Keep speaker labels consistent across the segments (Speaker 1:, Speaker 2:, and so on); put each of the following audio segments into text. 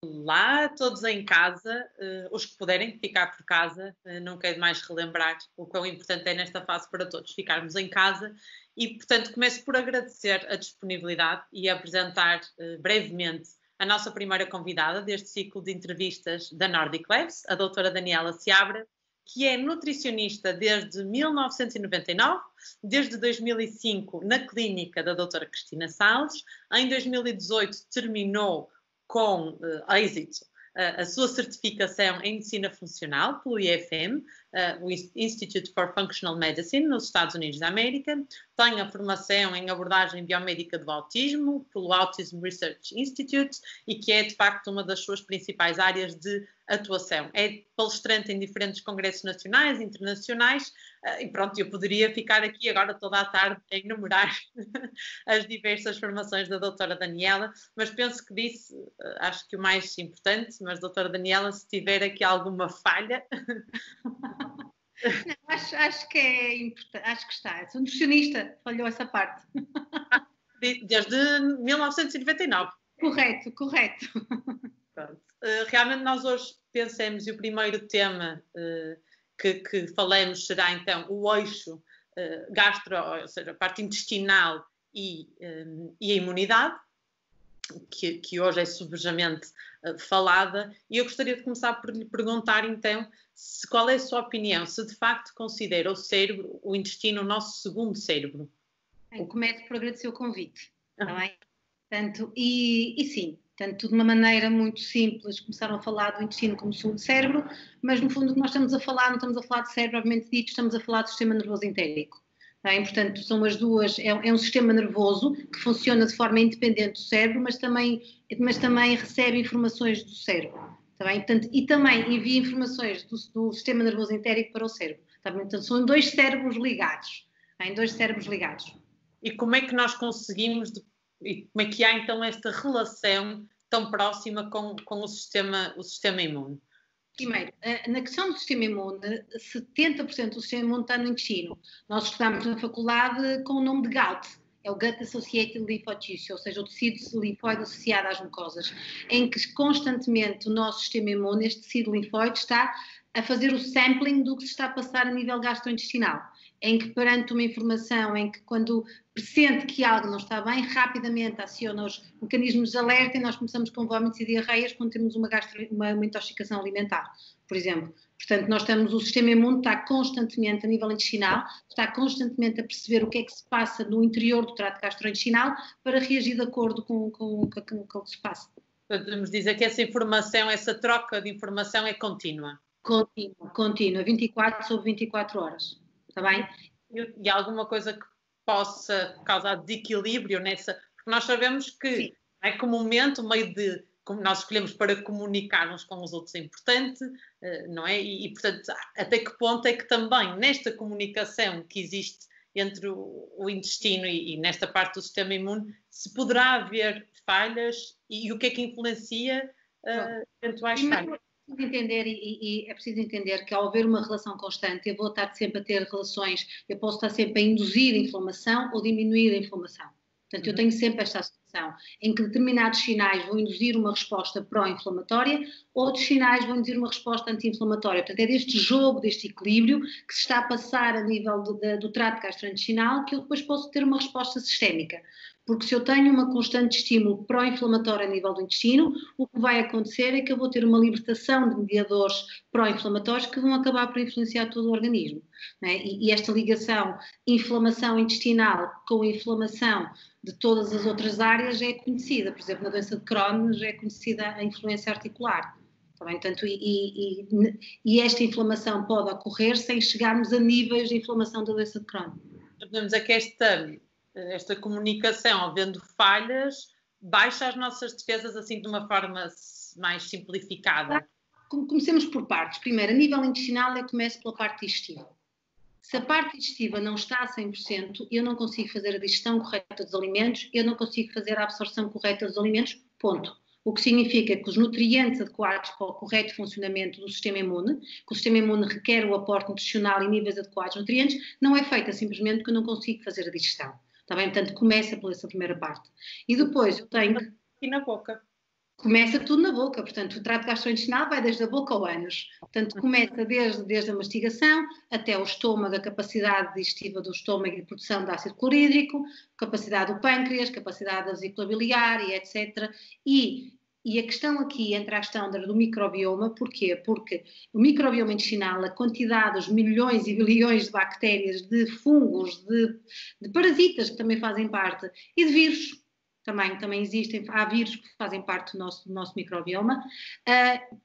Speaker 1: Lá, todos em casa, os que puderem ficar por casa, não quero mais relembrar o quão importante é nesta fase para todos ficarmos em casa e, portanto, começo por agradecer a disponibilidade e apresentar brevemente a nossa primeira convidada deste ciclo de entrevistas da Nordic Labs, a doutora Daniela Seabra, que é nutricionista desde 1999, desde 2005 na clínica da doutora Cristina Salles, em 2018 terminou com êxito a sua certificação em medicina funcional pelo IFM, o Institute for Functional Medicine, nos Estados Unidos da América. Tem a formação em abordagem biomédica do autismo pelo Autism Research Institute e que é, de facto, uma das suas principais áreas de atuação. É palestrante em diferentes congressos nacionais e internacionais e pronto, eu poderia ficar aqui agora toda a tarde a enumerar as diversas formações da doutora Daniela, mas penso que disse, acho que o mais importante, mas doutora Daniela, se tiver aqui alguma falha...
Speaker 2: Não, acho que é importante, acho que está. Sou nutricionista, falhou essa parte.
Speaker 1: Desde 1999.
Speaker 2: Correto.
Speaker 1: Pronto. Realmente nós hoje pensamos, e o primeiro tema que falamos será então o eixo gastro, ou seja, a parte intestinal e a imunidade, que hoje é subejamente falada, e eu gostaria de começar por lhe perguntar então qual é a sua opinião, se de facto considera o cérebro, o intestino, o nosso segundo cérebro.
Speaker 2: Bem, começo por agradecer o convite, está bem? Portanto, e sim, portanto, de uma maneira muito simples, começaram a falar do intestino como segundo cérebro, mas no fundo o que nós estamos a falar, não estamos a falar de cérebro, obviamente dito, estamos a falar do sistema nervoso entérico. Bem, portanto, são as duas, é um sistema nervoso que funciona de forma independente do cérebro, mas também recebe informações do cérebro. Tá bem? Portanto, e também envia informações do sistema nervoso entérico para o cérebro. Tá bem? Portanto, são dois cérebros ligados. Bem, dois cérebros ligados.
Speaker 1: E como é que nós conseguimos, e como é que há então esta relação tão próxima com o sistema imune?
Speaker 2: Primeiro, na questão do sistema imune, 70% do sistema imune está no intestino. Nós estudamos na faculdade com o nome de GALT, é o Gut Associated Lymphocyte, ou seja, o tecido linfóide associado às mucosas, em que constantemente o nosso sistema imune, este tecido linfóide, está a fazer o sampling do que se está a passar a nível gastrointestinal, em que perante uma informação, em que quando pressente que algo não está bem, rapidamente aciona os mecanismos de alerta e nós começamos com vômitos e diarreias quando temos uma intoxicação alimentar, por exemplo. Portanto, o sistema imune está constantemente, a nível intestinal, está constantemente a perceber o que é que se passa no interior do trato gastrointestinal para reagir de acordo com o que se passa.
Speaker 1: Podemos dizer que essa informação, essa troca de informação é contínua.
Speaker 2: Contínua, 24 sobre 24 horas, está bem?
Speaker 1: E alguma coisa que possa causar desequilíbrio nessa... Porque nós sabemos que é comumente o meio de... Como nós escolhemos para comunicar uns com os outros é importante, não é? E, portanto, até que ponto é que também nesta comunicação que existe entre o intestino e nesta parte do sistema imune, se poderá haver falhas e o que é que influencia eventuais falhas?
Speaker 2: É preciso entender que ao haver uma relação constante, eu vou estar sempre a ter relações, eu posso estar sempre a induzir a inflamação ou diminuir a inflamação. Portanto, eu tenho sempre esta associação em que determinados sinais vão induzir uma resposta pró-inflamatória, outros sinais vão induzir uma resposta anti-inflamatória. Portanto, é deste jogo, deste equilíbrio que se está a passar a nível do trato gastrointestinal que eu depois posso ter uma resposta sistémica. Porque se eu tenho uma constante estímulo pró-inflamatório a nível do intestino, o que vai acontecer é que eu vou ter uma libertação de mediadores pró-inflamatórios que vão acabar por influenciar todo o organismo. Né? E esta ligação inflamação intestinal com a inflamação de todas as outras áreas já é conhecida. Por exemplo, na doença de Crohn já é conhecida a influência articular. Tá bem? Portanto, e esta inflamação pode ocorrer sem chegarmos a níveis de inflamação da doença de Crohn.
Speaker 1: Podemos dizer que esta comunicação, havendo falhas, baixa as nossas defesas assim de uma forma mais simplificada.
Speaker 2: Comecemos por partes. Primeiro, a nível intestinal, eu começo pela parte digestiva. Se a parte digestiva não está a 100%, eu não consigo fazer a digestão correta dos alimentos, eu não consigo fazer a absorção correta dos alimentos, ponto. O que significa que os nutrientes adequados para o correto funcionamento do sistema imune, que o sistema imune requer o aporte nutricional e níveis adequados de nutrientes, não é feita simplesmente porque eu não consigo fazer a digestão. Está bem? Portanto, começa por essa primeira parte. E depois eu tenho...
Speaker 1: E na boca.
Speaker 2: Começa tudo na boca, portanto, o trato gastrointestinal vai desde a boca ao ânus. Portanto, começa desde a mastigação até o estômago, a capacidade digestiva do estômago e de produção de ácido clorídrico, capacidade do pâncreas, capacidade da vesícula biliar e etc. E a questão aqui entra a questão do microbioma, porquê? Porque o microbioma intestinal, a quantidade, os milhões e bilhões de bactérias, de fungos, de parasitas que também fazem parte, e de vírus, também existem, há vírus que fazem parte do nosso microbioma,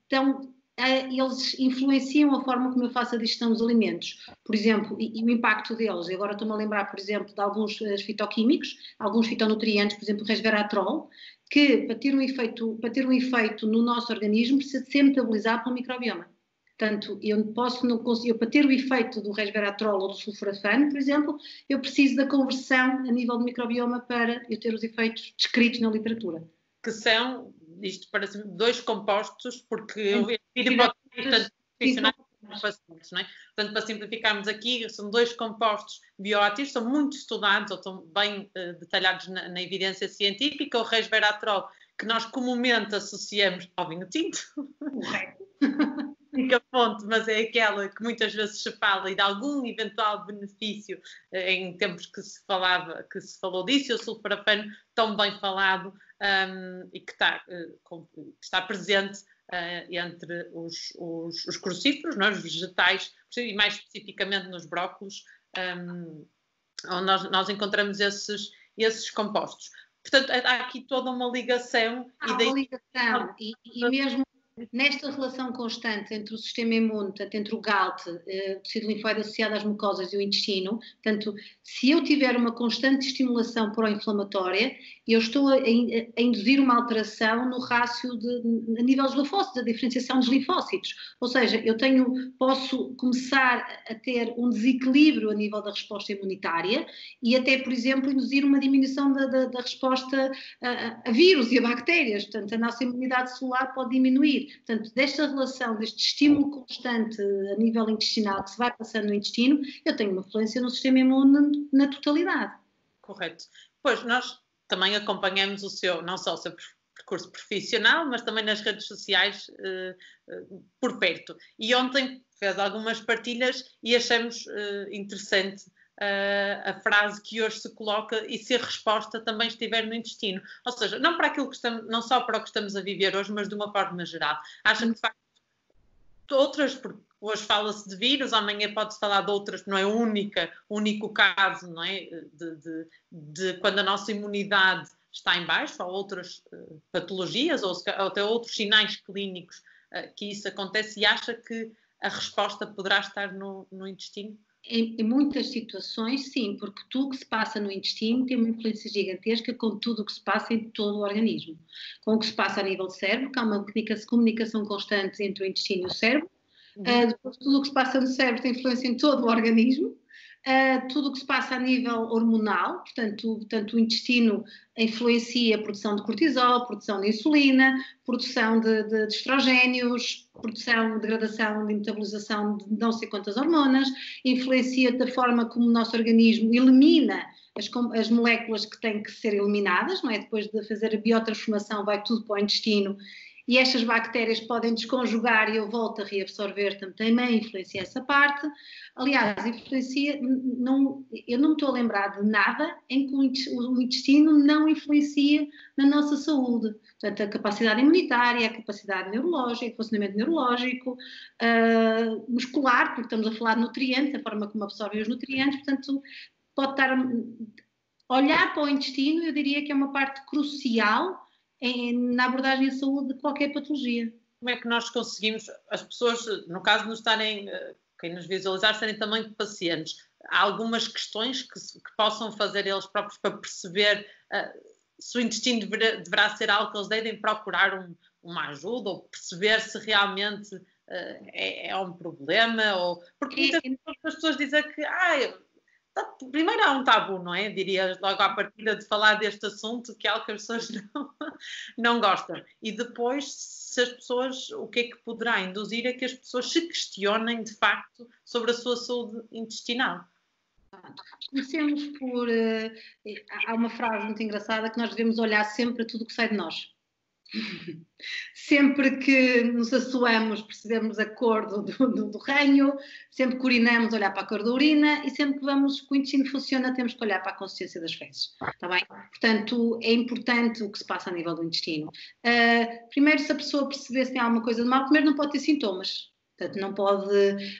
Speaker 2: então eles influenciam a forma como eu faço a digestão dos alimentos, por exemplo, e o impacto deles. Agora estou-me a lembrar, por exemplo, de alguns fitoquímicos, alguns fitonutrientes, por exemplo, o resveratrol, que para ter um efeito no nosso organismo precisa de ser metabolizado pelo microbioma. Portanto, eu para ter o efeito do resveratrol ou do sulforafano, por exemplo, eu preciso da conversão a nível do microbioma para eu ter os efeitos descritos na literatura.
Speaker 1: Que são, isto parece dois compostos, porque eu vi tanto profissionais como pacientes, não é? Portanto, para simplificarmos aqui, são dois compostos bioativos, são muito estudados, ou estão bem detalhados na evidência científica, o resveratrol, que nós comumente associamos ao vinho tinto.
Speaker 2: Correto.
Speaker 1: Única fonte, mas é aquela que muitas vezes se fala e de algum eventual benefício em tempos que se falou disso, o sulforafano tão bem falado e que está presente entre os crucíferos, os vegetais, e mais especificamente nos brócolos, onde nós encontramos esses compostos. Portanto, há aqui toda uma ligação.
Speaker 2: Uma ligação, e mesmo nesta relação constante entre o sistema imune, portanto, entre o GALT, o tecido linfóide associado às mucosas e o intestino, portanto, se eu tiver uma constante estimulação pró-inflamatória, eu estou a induzir uma alteração no rácio a nível dos linfócitos, a diferenciação dos linfócitos. Ou seja, posso começar a ter um desequilíbrio a nível da resposta imunitária e até, por exemplo, induzir uma diminuição da resposta a vírus e a bactérias. Portanto, a nossa imunidade celular pode diminuir. Portanto, desta relação, deste estímulo constante a nível intestinal que se vai passando no intestino, eu tenho uma influência no sistema imune na totalidade.
Speaker 1: Correto. Pois, nós também acompanhamos não só o seu percurso profissional, mas também nas redes sociais por perto. E ontem fez algumas partilhas e achamos interessante a frase que hoje se coloca e se a resposta também estiver no intestino. Ou seja, não só para o que estamos a viver hoje, mas de uma forma geral. Acha que de facto porque hoje fala-se de vírus, amanhã pode-se falar de outras, não é o único caso, não é? De quando a nossa imunidade está em baixo, ou outras patologias, ou até outros sinais clínicos que isso acontece, e acha que a resposta poderá estar no intestino?
Speaker 2: Em muitas situações, sim, porque tudo o que se passa no intestino tem uma influência gigantesca com tudo o que se passa em todo o organismo. Com o que se passa a nível do cérebro, que há uma comunicação constante entre o intestino e o cérebro. Depois, tudo o que se passa no cérebro tem influência em todo o organismo. Tudo o que se passa a nível hormonal, portanto o intestino influencia a produção de cortisol, produção de insulina, produção de estrogénios, produção, degradação e metabolização de não sei quantas hormonas, influencia da forma como o nosso organismo elimina as moléculas que têm que ser eliminadas, não é? Depois de fazer a biotransformação vai tudo para o intestino. E estas bactérias podem desconjugar e eu volto a reabsorver, também influencia essa parte. Aliás, eu não me estou a lembrar de nada em que o intestino não influencia na nossa saúde. Portanto, a capacidade imunitária, a capacidade neurológica, o funcionamento neurológico, muscular, porque estamos a falar de nutrientes, a forma como absorvem os nutrientes. Portanto, pode estar... Olhar para o intestino, eu diria que é uma parte crucial na abordagem à saúde de qualquer patologia.
Speaker 1: Como é que nós conseguimos, as pessoas, no caso de nos estarem, quem nos visualizar, serem também pacientes, há algumas questões que possam fazer eles próprios para perceber se o intestino deverá ser algo que eles devem procurar uma ajuda ou perceber se realmente é um problema, porque muitas as pessoas dizem que primeiro há um tabu, não é? Diria logo à partida de falar deste assunto, que é algo que as pessoas não gostam. E depois, se as pessoas, o que é que poderá induzir a que as pessoas se questionem, de facto, sobre a sua saúde intestinal?
Speaker 2: Comecemos por... há uma frase muito engraçada que nós devemos olhar sempre para tudo o que sai de nós. Sempre que nos assoamos, percebemos a cor do ranho, sempre que urinamos, olhar para a cor da urina, e sempre que vamos, que o intestino funciona, temos que olhar para a consistência das fezes. Está bem? Portanto, é importante o que se passa a nível do intestino. Primeiro, se a pessoa perceber se tem alguma coisa de mal, primeiro não pode ter sintomas. Portanto,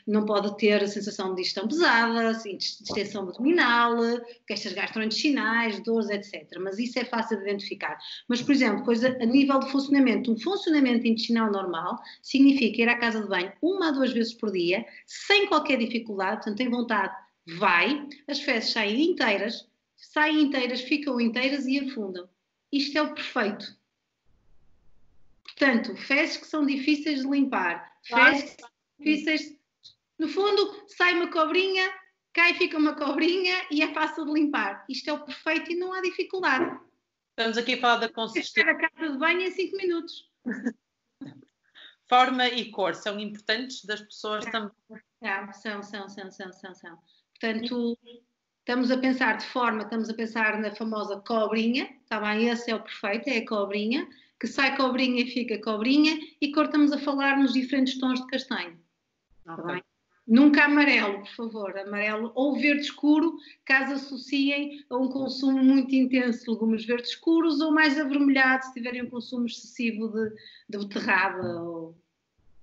Speaker 2: não pode ter a sensação de digestão pesada, distensão abdominal, queixas gastrointestinais, dores, etc. Mas isso é fácil de identificar. Mas, por exemplo, a nível de funcionamento, um funcionamento intestinal normal significa ir à casa de banho 1 a 2 vezes por dia, sem qualquer dificuldade, portanto, tem vontade, vai, as fezes saem inteiras, ficam inteiras e afundam. Isto é o perfeito. Portanto, fezes que são difíceis de limpar, fezes que são difíceis, no fundo, sai uma cobrinha, cai e fica uma cobrinha e é fácil de limpar. Isto é o perfeito e não há dificuldade.
Speaker 1: Estamos aqui a falar da consistência.
Speaker 2: A casa de banho em 5 minutos.
Speaker 1: Forma e cor são importantes das pessoas também.
Speaker 2: São. Portanto, estamos a pensar de forma, estamos a pensar na famosa cobrinha, está bem? Esse é o perfeito, é a cobrinha, que sai cobrinha e fica cobrinha, e cor estamos a falar nos diferentes tons de castanho.
Speaker 1: Okay.
Speaker 2: Tá bem? Nunca amarelo, por favor, amarelo ou verde escuro, caso associem a um consumo muito intenso de legumes verdes escuros, ou mais avermelhados, se tiverem um consumo excessivo de beterraba.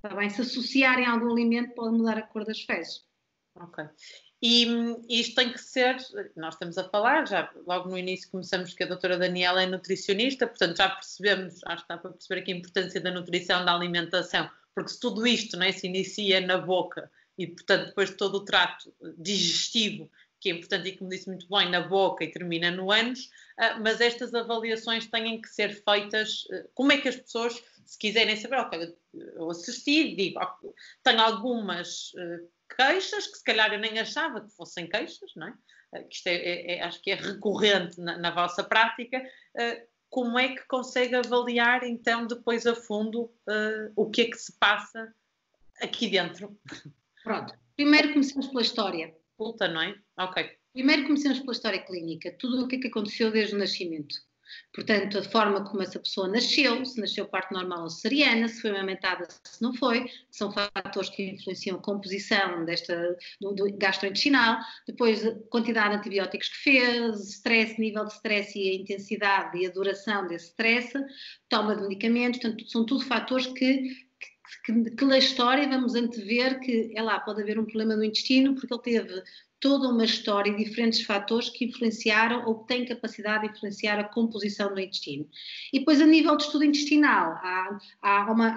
Speaker 2: Tá bem? Se associarem a algum alimento, pode mudar a cor das fezes.
Speaker 1: Ok. E isto tem que ser, nós estamos a falar, já logo no início começamos que a doutora Daniela é nutricionista, portanto já percebemos, acho que dá para perceber aqui a importância da nutrição, da alimentação, porque se tudo isto, não é, se inicia na boca e, portanto, depois de todo o trato digestivo, que é importante e, como disse muito bem, na boca e termina no ânus, mas estas avaliações têm que ser feitas, como é que as pessoas, se quiserem saber, ok, eu assisti, digo, okay, tenho algumas queixas, que se calhar eu nem achava que fossem queixas, não é? Que isto acho que é recorrente na vossa prática. Como é que consegue avaliar, então, depois a fundo, o que é que se passa aqui dentro?
Speaker 2: Pronto. Primeiro começamos pela história.
Speaker 1: Puta, não é? Ok.
Speaker 2: Primeiro começamos pela história clínica. Tudo o que é que aconteceu desde o nascimento. Portanto, a forma como essa pessoa nasceu, se nasceu parte normal ou cesariana, se foi amamentada, se não foi, que são fatores que influenciam a composição do gastrointestinal, depois a quantidade de antibióticos que fez, stress, nível de stress e a intensidade e a duração desse stress, toma de medicamentos, portanto, são tudo fatores que na história vamos antever que pode haver um problema no intestino porque ele teve toda uma história e diferentes fatores que influenciaram ou que têm capacidade de influenciar a composição do intestino. E depois, a nível de estudo intestinal, há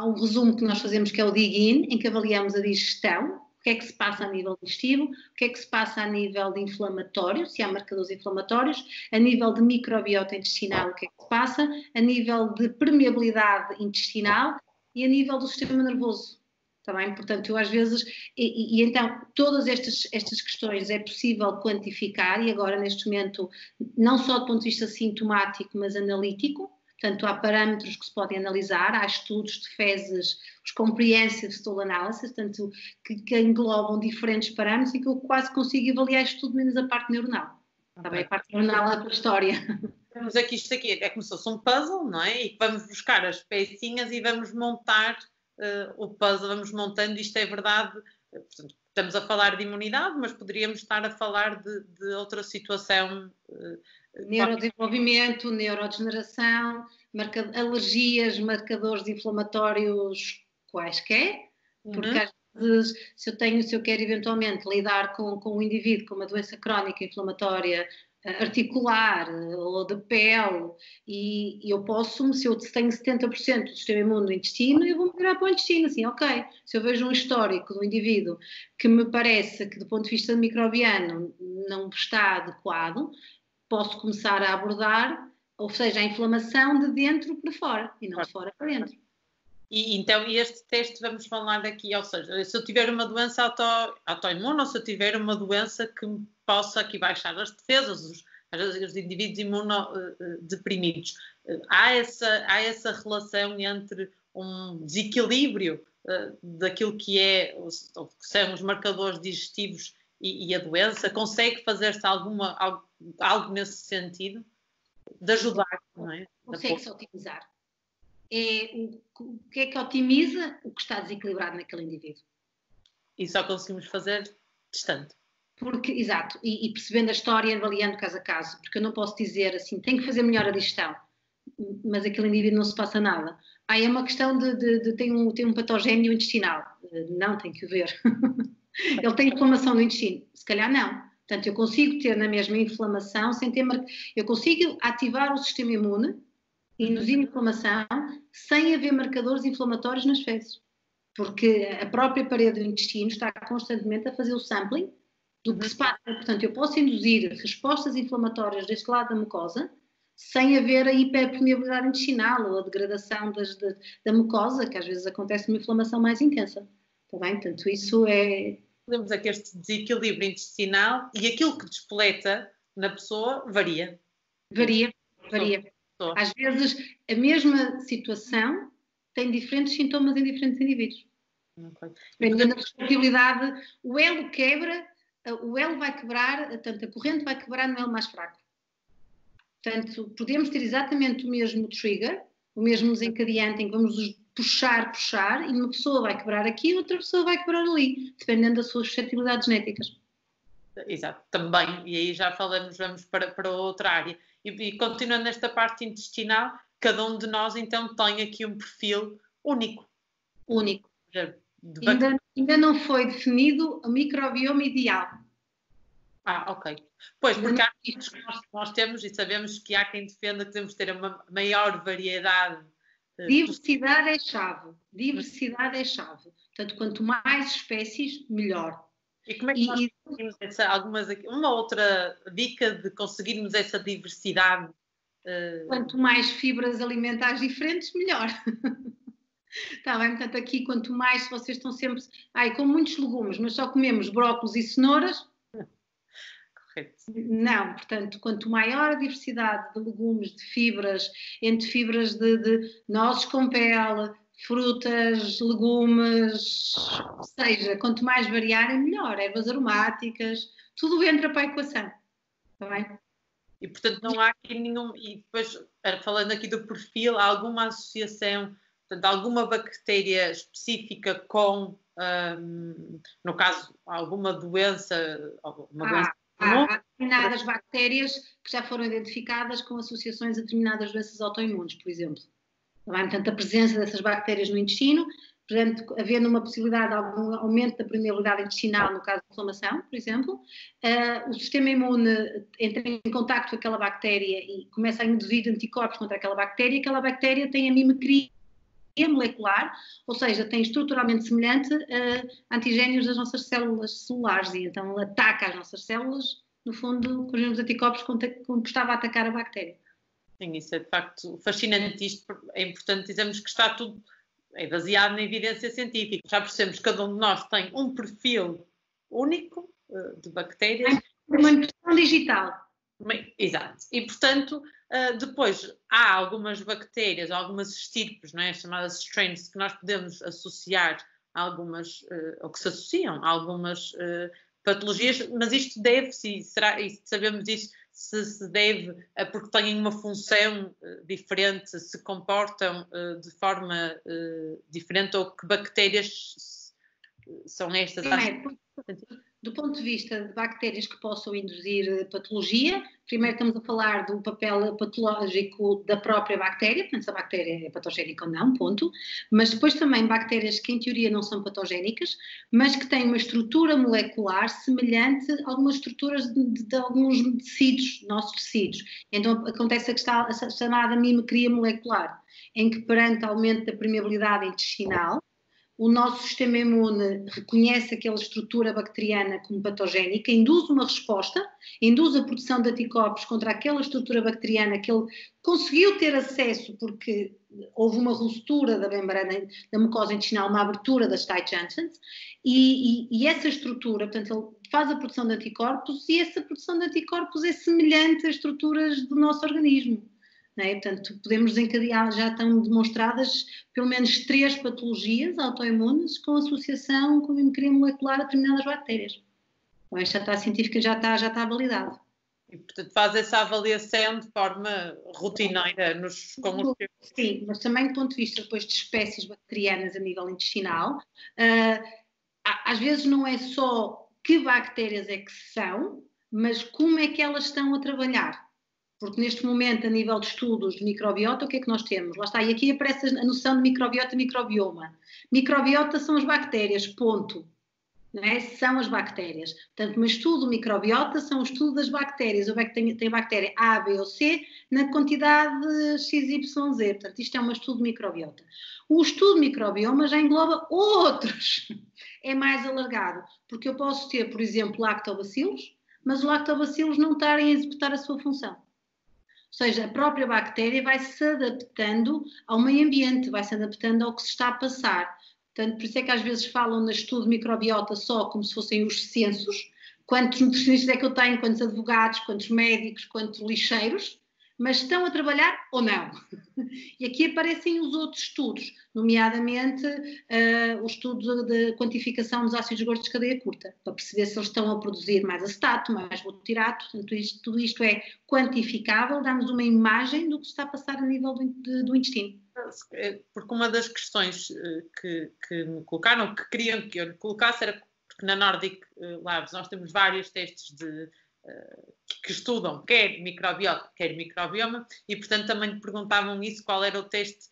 Speaker 2: um resumo que nós fazemos que é o dig-in, em que avaliamos a digestão, o que é que se passa a nível digestivo, o que é que se passa a nível de inflamatório, se há marcadores inflamatórios, a nível de microbiota intestinal, o que é que se passa, a nível de permeabilidade intestinal e a nível do sistema nervoso. Está bem? Portanto, eu às vezes, então, todas estas questões é possível quantificar, e agora neste momento, não só do ponto de vista sintomático, mas analítico. Portanto, há parâmetros que se podem analisar, há estudos de fezes, os comprehensive stool analysis, portanto, que englobam diferentes parâmetros e que eu quase consigo avaliar isto tudo menos a parte neuronal. Está bem? A parte neuronal é a história.
Speaker 1: Temos aqui isto aqui, é como se fosse um puzzle, não é? E vamos buscar as pecinhas e vamos montar o puzzle, vamos montando, isto é verdade, portanto, estamos a falar de imunidade, mas poderíamos estar a falar de outra situação.
Speaker 2: Neurodesenvolvimento, neurodegeneração, alergias, marcadores inflamatórios quaisquer, porque às vezes, se eu quero eventualmente lidar com um indivíduo com uma doença crónica inflamatória articular ou de pele, e eu posso, se eu tenho 70% do sistema imune do intestino, eu vou virar para o intestino, assim, ok. Se eu vejo um histórico do indivíduo que me parece que do ponto de vista microbiano não está adequado, posso começar a abordar, ou seja, a inflamação de dentro para fora e não de fora para dentro.
Speaker 1: E então, este teste vamos falar aqui, ou seja, se eu tiver uma doença autoimune ou se eu tiver uma doença que me possa aqui baixar as defesas, os indivíduos imunodeprimidos, há essa relação entre um desequilíbrio daquilo que são os marcadores digestivos e a doença? Consegue fazer-se algo nesse sentido? de ajudar, não é?
Speaker 2: Consegue-se otimizar. O que é que otimiza? O que está desequilibrado naquele indivíduo.
Speaker 1: E só conseguimos fazer distante.
Speaker 2: Porque, exato, e percebendo a história, avaliando caso a caso, porque eu não posso dizer assim, tenho que fazer melhor a digestão, mas aquele indivíduo não se passa nada. É uma questão de tem um patogénio intestinal. Não, tem que o ver. Ele tem inflamação no intestino? Se calhar não. Portanto, eu consigo ter na mesma inflamação sem ter... Eu consigo ativar o sistema imune, induzir inflamação, sem haver marcadores inflamatórios nas fezes. Porque a própria parede do intestino está constantemente a fazer o sampling do que se passa. Portanto, eu posso induzir respostas inflamatórias deste lado da mucosa sem haver a hiperpermeabilidade intestinal ou a degradação da mucosa, que às vezes acontece uma inflamação mais intensa. Está bem? Portanto, isso é...
Speaker 1: Temos aqui este desequilíbrio intestinal e aquilo que despoleta na pessoa varia.
Speaker 2: Varia. Às vezes, a mesma situação tem diferentes sintomas em diferentes indivíduos.
Speaker 1: Okay.
Speaker 2: Dependendo da suscetibilidade, o elo quebra, o elo vai quebrar, portanto, a corrente vai quebrar no elo mais fraco. Portanto, podemos ter exatamente o mesmo trigger, o mesmo desencadeante em que vamos puxar, e uma pessoa vai quebrar aqui e outra pessoa vai quebrar ali, dependendo das suas suscetibilidades genéticas.
Speaker 1: Exato, também, e aí já falamos, vamos para outra área. E continuando nesta parte intestinal, cada um de nós então tem aqui um perfil único.
Speaker 2: Único. Ainda não foi definido o microbioma ideal.
Speaker 1: Ok. Pois, porque há nós temos e sabemos que há quem defenda que devemos ter uma maior variedade.
Speaker 2: Diversidade é chave. Diversidade é chave. Portanto, quanto mais espécies, melhor.
Speaker 1: E como é que nós conseguimos uma outra dica de conseguirmos essa diversidade?
Speaker 2: Quanto mais fibras alimentares diferentes, melhor. Está bem? Portanto, aqui, quanto mais, se vocês estão sempre... com muitos legumes, mas só comemos brócolos e cenouras...
Speaker 1: Correto.
Speaker 2: Não, portanto, quanto maior a diversidade de legumes, de fibras, entre fibras de nozes com pele, frutas, legumes, ou seja, quanto mais variarem, melhor. Ervas aromáticas, tudo entra para a equação. Está bem?
Speaker 1: E, portanto, não há aqui nenhum... E depois, falando aqui do perfil, há alguma associação, portanto, alguma bactéria específica com, no caso, alguma doença...
Speaker 2: Há determinadas bactérias que já foram identificadas com associações a determinadas doenças autoimunes, por exemplo. Portanto, a presença dessas bactérias no intestino, portanto, havendo uma possibilidade de algum aumento da permeabilidade intestinal, no caso de inflamação, por exemplo, o sistema imune entra em contacto com aquela bactéria e começa a induzir anticorpos contra aquela bactéria tem a mimicria molecular, ou seja, tem estruturalmente semelhante a antigénios das nossas células celulares e então ataca as nossas células, no fundo, com os mesmos anticorpos com que estava a atacar a bactéria.
Speaker 1: Sim, isso é de facto fascinante. Isto é importante dizermos que está tudo baseado na evidência científica. Já percebemos que cada um de nós tem um perfil único de bactérias.
Speaker 2: É uma impressão digital.
Speaker 1: Exato. E, portanto, depois há algumas bactérias, algumas estirpes, não é? Chamadas strains, que nós podemos associar a algumas, ou que se associam a algumas patologias, mas isto deve-se, e sabemos isso, se deve a porque têm uma função diferente, se comportam de forma diferente, ou que bactérias são estas?
Speaker 2: Do ponto de vista de bactérias que possam induzir patologia, primeiro estamos a falar do papel patológico da própria bactéria, portanto, se a bactéria é patogénica ou não, ponto. Mas depois também bactérias que, em teoria, não são patogénicas, mas que têm uma estrutura molecular semelhante a algumas estruturas de alguns tecidos, nossos tecidos. Então, acontece a chamada mimicria molecular, em que, perante aumento da permeabilidade intestinal, o nosso sistema imune reconhece aquela estrutura bacteriana como patogénica, induz uma resposta, induz a produção de anticorpos contra aquela estrutura bacteriana que ele conseguiu ter acesso porque houve uma ruptura da membrana da mucosa intestinal, uma abertura das tight junctions, e essa estrutura, portanto, ele faz a produção de anticorpos e essa produção de anticorpos é semelhante às estruturas do nosso organismo. É? Portanto, podemos desencadear, já estão demonstradas pelo menos 3 patologias autoimunes com associação com mimicria molecular a determinadas bactérias. Então, esta científica já está validado.
Speaker 1: E, portanto, faz essa avaliação de forma rotineira com os teus.
Speaker 2: Sim, mas também do ponto de vista depois de espécies bacterianas a nível intestinal, às vezes não é só que bactérias é que são, mas como é que elas estão a trabalhar. Porque neste momento, a nível de estudos de microbiota, o que é que nós temos? Lá está, e aqui aparece a noção de microbiota e microbioma. Microbiota são as bactérias, ponto. Não é? São as bactérias. Portanto, um estudo de microbiota são o estudo das bactérias. Tem bactéria A, B ou C na quantidade XYZ. Portanto, isto é um estudo de microbiota. O estudo de microbioma já engloba outros. É mais alargado, porque eu posso ter, por exemplo, lactobacilos, mas os lactobacilos não estarem a executar a sua função. Ou seja, a própria bactéria vai se adaptando ao meio ambiente, vai se adaptando ao que se está a passar. Portanto, por isso é que às vezes falam no estudo de microbiota só como se fossem os censos. Quantos nutricionistas é que eu tenho, quantos advogados, quantos médicos, quantos lixeiros, mas estão a trabalhar ou não? E aqui aparecem os outros estudos, nomeadamente o estudo de quantificação dos ácidos gordos de cadeia curta, para perceber se eles estão a produzir mais acetato, mais butirato. Portanto, tudo isto é quantificável, dá-nos uma imagem do que está a passar a nível do intestino.
Speaker 1: Porque uma das questões que me colocaram, que queriam que eu lhe colocasse, era porque na Nordic Labs nós temos vários testes que estudam quer microbiota, quer microbioma, e portanto também lhe perguntavam isso, qual era o teste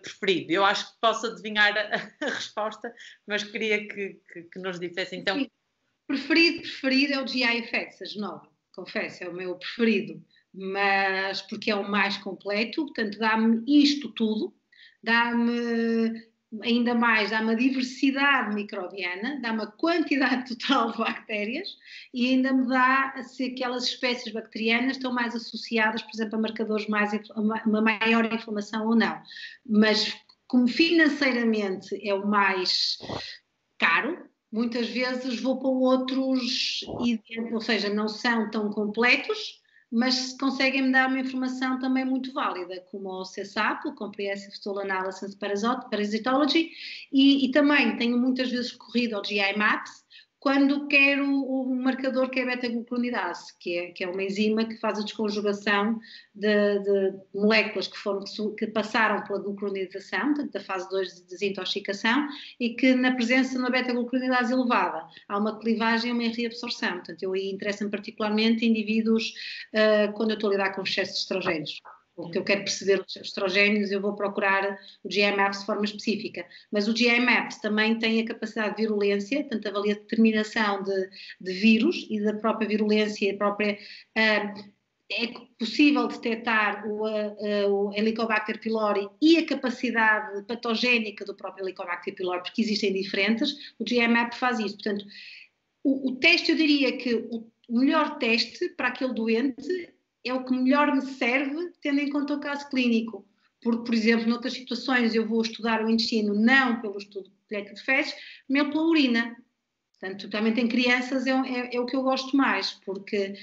Speaker 1: preferido. Eu acho que posso adivinhar a resposta, mas queria que nos dissesse então.
Speaker 2: Sim. Preferido é o GI Effects, a Genova, confesso, é o meu preferido, mas porque é o mais completo, portanto dá-me isto tudo, dá-me ainda mais, dá-me a diversidade microbiana, dá-me a quantidade total de bactérias e ainda me dá se aquelas espécies bacterianas estão mais associadas, por exemplo, a marcadores uma maior inflamação ou não. Mas como financeiramente é o mais caro, muitas vezes vou para outros, ou seja, não são tão completos, mas conseguem-me dar uma informação também muito válida, como o CSAP, o Comprehensive Stool Analysis Parasitology, e também tenho muitas vezes recorrido ao GI Maps, quando quero o marcador que é a beta-glucuronidase, que é uma enzima que faz a desconjugação de moléculas que passaram pela glucuronidação, portanto, da fase 2 de desintoxicação, e que na presença de uma beta-glucuronidase elevada há uma clivagem e uma reabsorção. Portanto, eu aí interessa-me particularmente indivíduos quando eu estou a lidar com excesso de estrogénios. O que eu quero perceber os estrogénios, eu vou procurar o GI-MAPS de forma específica. Mas o GI-MAPS também tem a capacidade de virulência, portanto, avalia a determinação de vírus e da própria virulência, é possível detectar o Helicobacter pylori e a capacidade patogénica do próprio Helicobacter pylori, porque existem diferentes. O GI-MAP faz isso. Portanto, o teste, eu diria que o melhor teste para aquele doente é o que melhor me serve, tendo em conta o caso clínico. Porque, por exemplo, noutras situações eu vou estudar o intestino não pelo estudo de coleta de fezes, mas pela urina. Portanto, totalmente em crianças é o que eu gosto mais, porque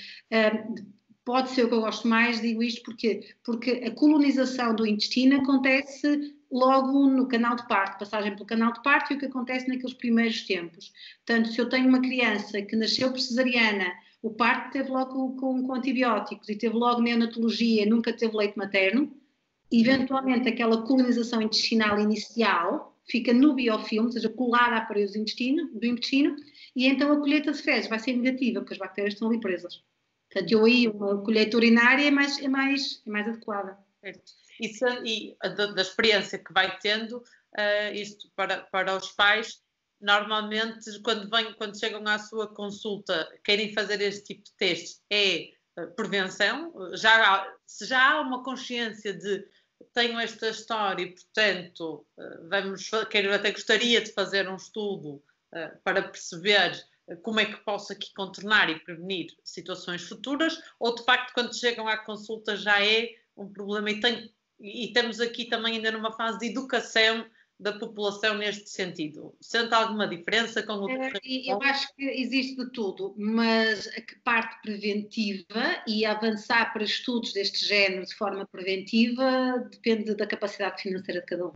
Speaker 2: pode ser o que eu gosto mais, digo isto porque a colonização do intestino acontece logo no canal de parto, passagem pelo canal de parto e o que acontece naqueles primeiros tempos. Portanto, se eu tenho uma criança que nasceu por cesariana, o parto teve logo com antibióticos e teve logo neonatologia, nunca teve leite materno, eventualmente aquela colonização intestinal inicial fica no biofilme, ou seja, colada à parede do intestino, e então a colheita de fezes vai ser negativa, porque as bactérias estão ali presas. Portanto, eu aí uma colheita urinária é mais adequada.
Speaker 1: E da experiência que vai tendo, isto para os pais, normalmente quando chegam à sua consulta, querem fazer este tipo de testes, é prevenção, se já há uma consciência de tenho esta história e, portanto, até gostaria de fazer um estudo para perceber como é que posso aqui contornar e prevenir situações futuras, ou de facto quando chegam à consulta já é um problema e estamos aqui também ainda numa fase de educação da população neste sentido. Sente alguma diferença com o
Speaker 2: Eu acho que existe de tudo, mas a que parte preventiva e avançar para estudos deste género de forma preventiva depende da capacidade financeira de cada um.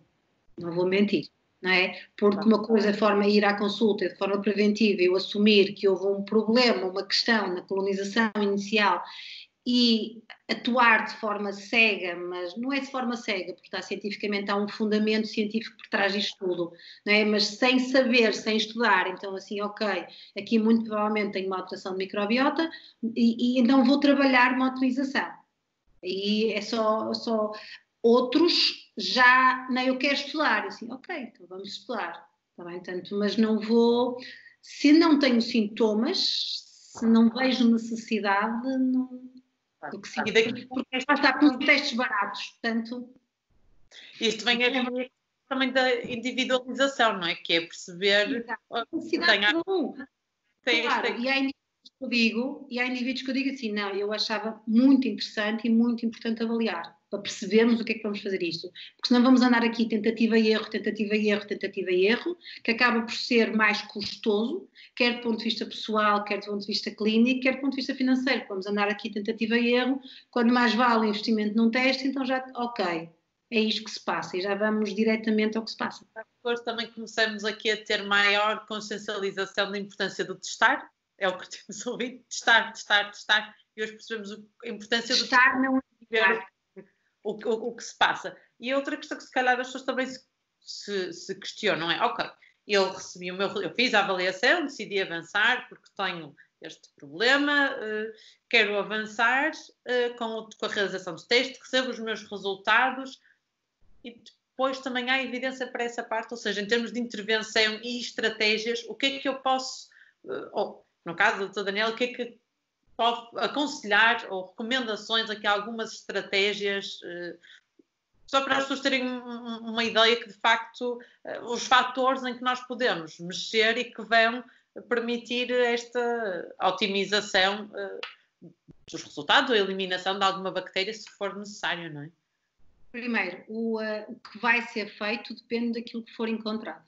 Speaker 2: Não vou mentir. não é? Porque uma coisa é a forma de ir à consulta de forma preventiva, eu assumir que houve um problema, uma questão na colonização inicial e atuar de forma cega, mas não é de forma cega, porque está cientificamente, há um fundamento científico por trás disto tudo, não é? Mas sem saber, sem estudar, então assim, ok, aqui muito provavelmente tenho uma alteração de microbiota e então vou trabalhar uma utilização. E é só outros já, nem eu quero estudar, assim, ok, então vamos estudar, está bem, tanto, mas não vou, se não tenho sintomas, se não vejo necessidade, não. Porque sim, porque já está com testes baratos, portanto.
Speaker 1: Isto vem a também da individualização, não é? Que é perceber.
Speaker 2: Necessidade de um. Claro, e há indivíduos que eu digo assim, não, eu achava muito interessante e muito importante avaliar, para percebermos o que é que vamos fazer isto. Porque senão vamos andar aqui tentativa e erro, tentativa e erro, tentativa e erro, que acaba por ser mais custoso, quer do ponto de vista pessoal, quer do ponto de vista clínico, quer do ponto de vista financeiro. Vamos andar aqui tentativa e erro, quando mais vale o investimento num teste, então já, ok, é isto que se passa e já vamos diretamente ao que se passa.
Speaker 1: Depois também começamos aqui a ter maior consciencialização da importância do testar, é o que temos ouvido, testar, e hoje percebemos a importância do testar,
Speaker 2: não
Speaker 1: ver o que se passa. E outra questão que se calhar as pessoas também se questionam é, ok, eu fiz a avaliação, decidi avançar porque tenho este problema, quero avançar com a realização do teste, recebo os meus resultados e depois também há evidência para essa parte, ou seja, em termos de intervenção e estratégias, o que é que eu posso, ou no caso do Dr. Daniel, o que é que pode aconselhar ou recomendações aqui, algumas estratégias, só para as pessoas terem uma ideia que de facto os fatores em que nós podemos mexer e que vão permitir esta otimização dos resultados, a eliminação de alguma bactéria se for necessário, não é?
Speaker 2: Primeiro, o que vai ser feito depende daquilo que for encontrado.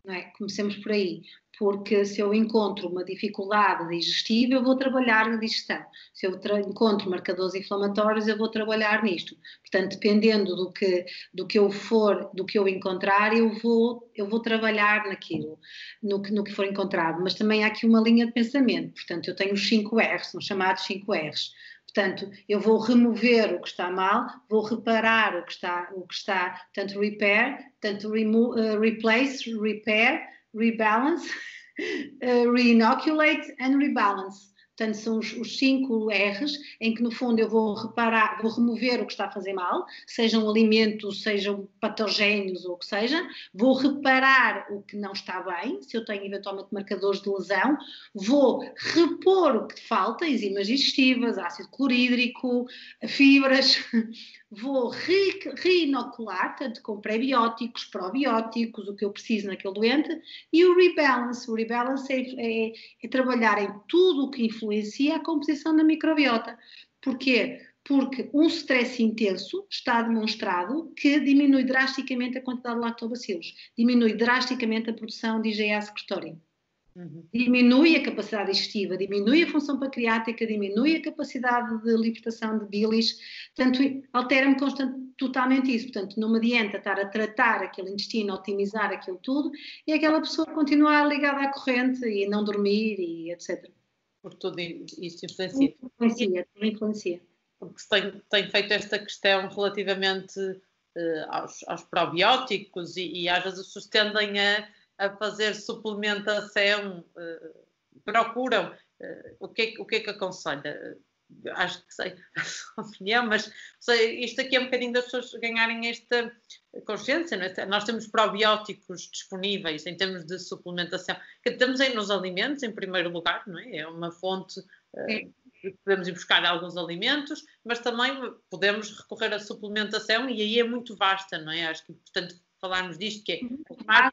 Speaker 2: Não é? Comecemos por aí, porque se eu encontro uma dificuldade digestiva, eu vou trabalhar na digestão. Se eu encontro marcadores inflamatórios, eu vou trabalhar nisto. Portanto, dependendo do que eu encontrar, eu vou trabalhar naquilo, no que for encontrado. Mas também há aqui uma linha de pensamento. Portanto, eu tenho os 5 R's, são chamados 5 R's. Portanto, eu vou remover o que está mal, vou reparar o que está, tanto repair, tanto replace, repair, rebalance, reinoculate and rebalance. Portanto, são os 5 R's, em que no fundo eu vou reparar, vou remover o que está a fazer mal, sejam alimentos, sejam patogénios ou o que seja, vou reparar o que não está bem, se eu tenho eventualmente marcadores de lesão, vou repor o que falta, enzimas digestivas, ácido clorídrico, fibras, vou reinocular, tanto com prebióticos, probióticos, o que eu preciso naquele doente, e o rebalance. O rebalance é trabalhar em tudo o que influencia a composição da microbiota. Porquê? Porque um stress intenso está demonstrado que diminui drasticamente a quantidade de lactobacilos, diminui drasticamente a produção de IgA secretória. Diminui a capacidade digestiva, diminui a função pancreática, diminui a capacidade de libertação de bilis, portanto, altera-me totalmente isso. Portanto, não me adianta estar a tratar aquele intestino, otimizar aquilo tudo, e aquela pessoa continuar ligada à corrente e não dormir e etc.
Speaker 1: Por tudo isso
Speaker 2: influencia.
Speaker 1: Porque se tem feito esta questão relativamente aos probióticos e às vezes as pessoas tendem a fazer suplementação, procuram, o que é que aconselha? Acho que sei a sua opinião, mas isto aqui é um bocadinho das pessoas ganharem esta consciência, não é? Nós temos probióticos disponíveis em termos de suplementação, que temos aí nos alimentos em primeiro lugar, não é? É uma fonte, podemos ir buscar alguns alimentos, mas também podemos recorrer à suplementação e aí é muito vasta, não é? Acho que, portanto, falarmos disto que é...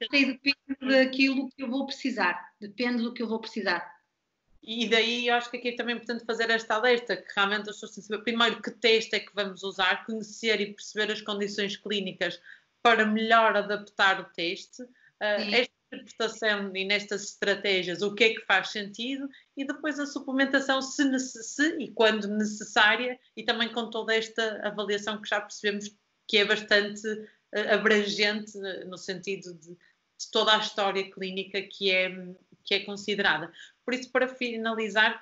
Speaker 2: Depende daquilo que eu vou precisar, depende do que eu vou precisar.
Speaker 1: E daí eu acho que aqui é também importante fazer esta alerta, que realmente as pessoas têm que saber primeiro que teste é que vamos usar, conhecer e perceber as condições clínicas para melhor adaptar o teste, esta interpretação e nestas estratégias, o que é que faz sentido, e depois a suplementação se e quando necessária, e também com toda esta avaliação que já percebemos que é bastante abrangente no sentido de toda a história clínica que é considerada. Por isso, para finalizar,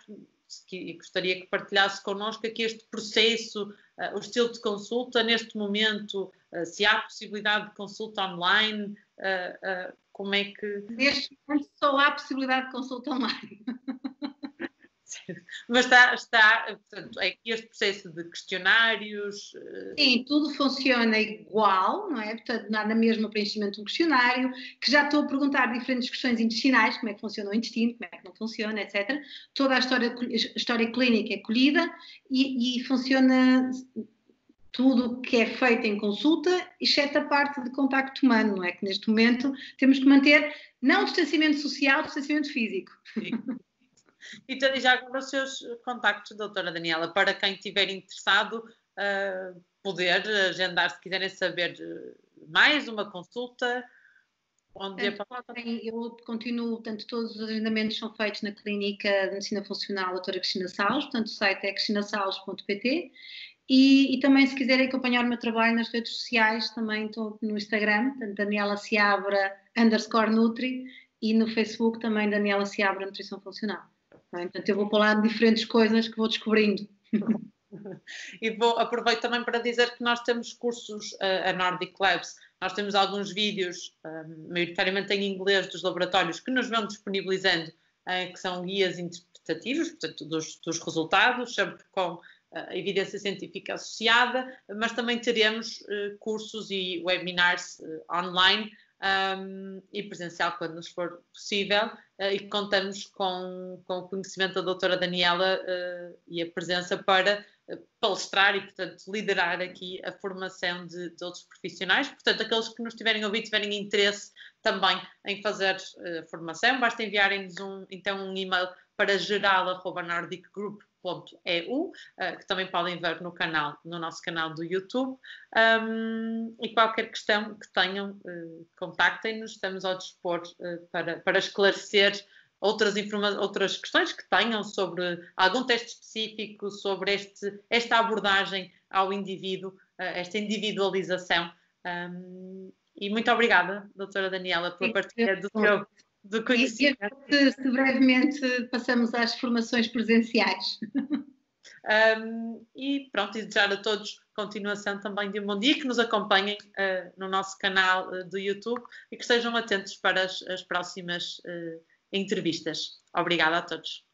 Speaker 1: gostaria que partilhasse connosco aqui este processo, o estilo de consulta, neste momento, se há possibilidade de consulta online, como é que...
Speaker 2: Neste momento só há possibilidade de consulta online.
Speaker 1: Mas portanto, é este processo de questionários...
Speaker 2: Sim, tudo funciona igual, não é? Portanto, na mesma preenchimento de um questionário, que já estou a perguntar diferentes questões intestinais, como é que funciona o intestino, como é que não funciona, etc. Toda a história clínica é colhida e funciona tudo o que é feito em consulta, exceto a parte de contacto humano, não é? Que neste momento temos que manter, não o distanciamento social, o distanciamento físico.
Speaker 1: Sim. E já agora os seus contactos, doutora Daniela, para quem estiver interessado, poder agendar, se quiserem saber mais uma consulta, onde
Speaker 2: eu continuo, portanto, todos os agendamentos são feitos na Clínica de Medicina Funcional doutora Cristina Salles, portanto o site é cristinasales.pt e também se quiserem acompanhar o meu trabalho nas redes sociais, também estou no Instagram, portanto Daniela Seabra _Nutri e no Facebook também Daniela Seabra Nutrição Funcional. Portanto, eu vou falar de diferentes coisas que vou descobrindo.
Speaker 1: E aproveito também para dizer que nós temos cursos, a Nordic Labs, nós temos alguns vídeos, maioritariamente em inglês, dos laboratórios, que nos vão disponibilizando, que são guias interpretativos, portanto, dos resultados, sempre com a evidência científica associada, mas também teremos cursos e webinars online, e presencial quando nos for possível, e contamos com o conhecimento da doutora Daniela e a presença para palestrar e, portanto, liderar aqui a formação de outros profissionais. Portanto, aqueles que nos tiverem ouvido, tiverem interesse também em fazer formação, basta enviarem-nos um e-mail para geral@nordicgroup.eu, que também podem ver no nosso canal do YouTube, e qualquer questão que tenham, contactem-nos, estamos ao dispor para esclarecer outras questões que tenham sobre algum teste específico, sobre esta abordagem ao indivíduo, esta individualização. E muito obrigada, doutora Daniela, pela partilha do conhecimento.
Speaker 2: E se brevemente passamos às formações presenciais.
Speaker 1: E pronto, e desejar a todos continuação também de um bom dia, que nos acompanhem no nosso canal do YouTube e que estejam atentos para as próximas entrevistas. Obrigada a todos.